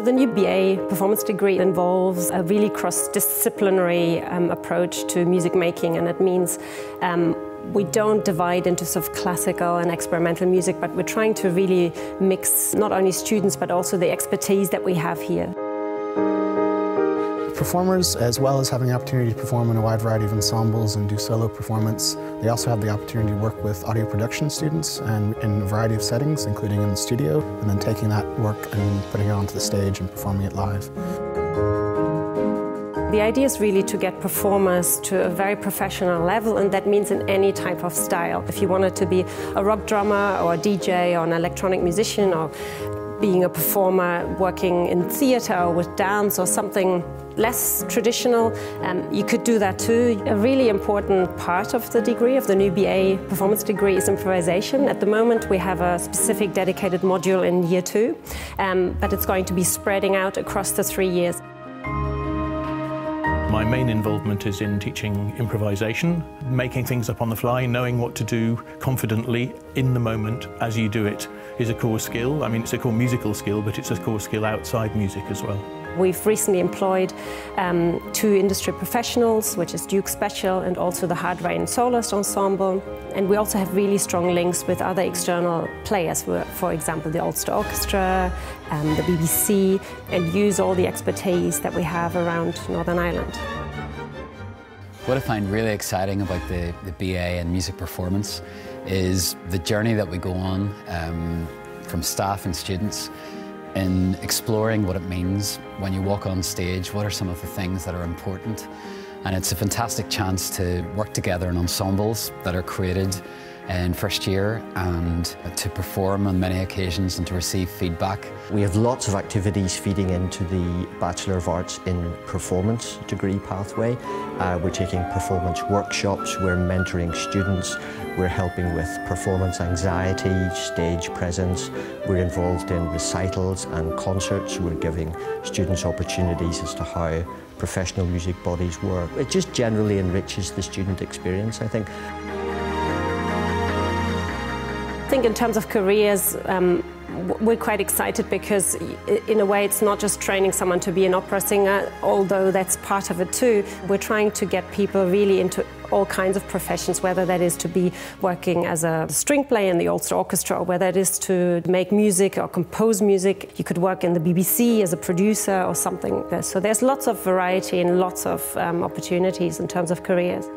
the new BA performance degree involves a really cross-disciplinary approach to music making, and it means we don't divide into sort of classical and experimental music, but we're trying to really mix not only students but also the expertise that we have here. Performers, as well as having the opportunity to perform in a wide variety of ensembles and do solo performance, they also have the opportunity to work with audio production students and in a variety of settings, including in the studio, and then taking that work and putting it onto the stage and performing it live. The idea is really to get performers to a very professional level, and that means in any type of style. If you wanted to be a rock drummer or a DJ or an electronic musician, or being a performer working in theatre or with dance or something less traditional, you could do that too. A really important part of the degree, of the new BA performance degree, is improvisation. At the moment we have a specific dedicated module in year 2, but it's going to be spreading out across the 3 years. My main involvement is in teaching improvisation, making things up on the fly, knowing what to do confidently in the moment as you do it is a core skill. I mean, it's a core musical skill, but it's a core skill outside music as well. We've recently employed 2 industry professionals, which is Duke Special and also the Hard Rain Soloist Ensemble. And we also have really strong links with other external players, for example, the Ulster Orchestra, the BBC, and use all the expertise that we have around Northern Ireland. What I find really exciting about the BA in music performance is the journey that we go on from staff and students in exploring what it means when you walk on stage. What are some of the things that are important? And it's a fantastic chance to work together in ensembles that are created in first year and to perform on many occasions and to receive feedback. We have lots of activities feeding into the Bachelor of Arts in Performance degree pathway. We're taking performance workshops, we're mentoring students, we're helping with performance anxiety, stage presence, we're involved in recitals and concerts, we're giving students opportunities as to how professional music bodies work. It just generally enriches the student experience, I think. I think in terms of careers, we're quite excited because in a way it's not just training someone to be an opera singer, although that's part of it too. We're trying to get people really into all kinds of professions, whether that is to be working as a string player in the Ulster Orchestra, or whether it is to make music or compose music. You could work in the BBC as a producer or something. So there's lots of variety and lots of opportunities in terms of careers.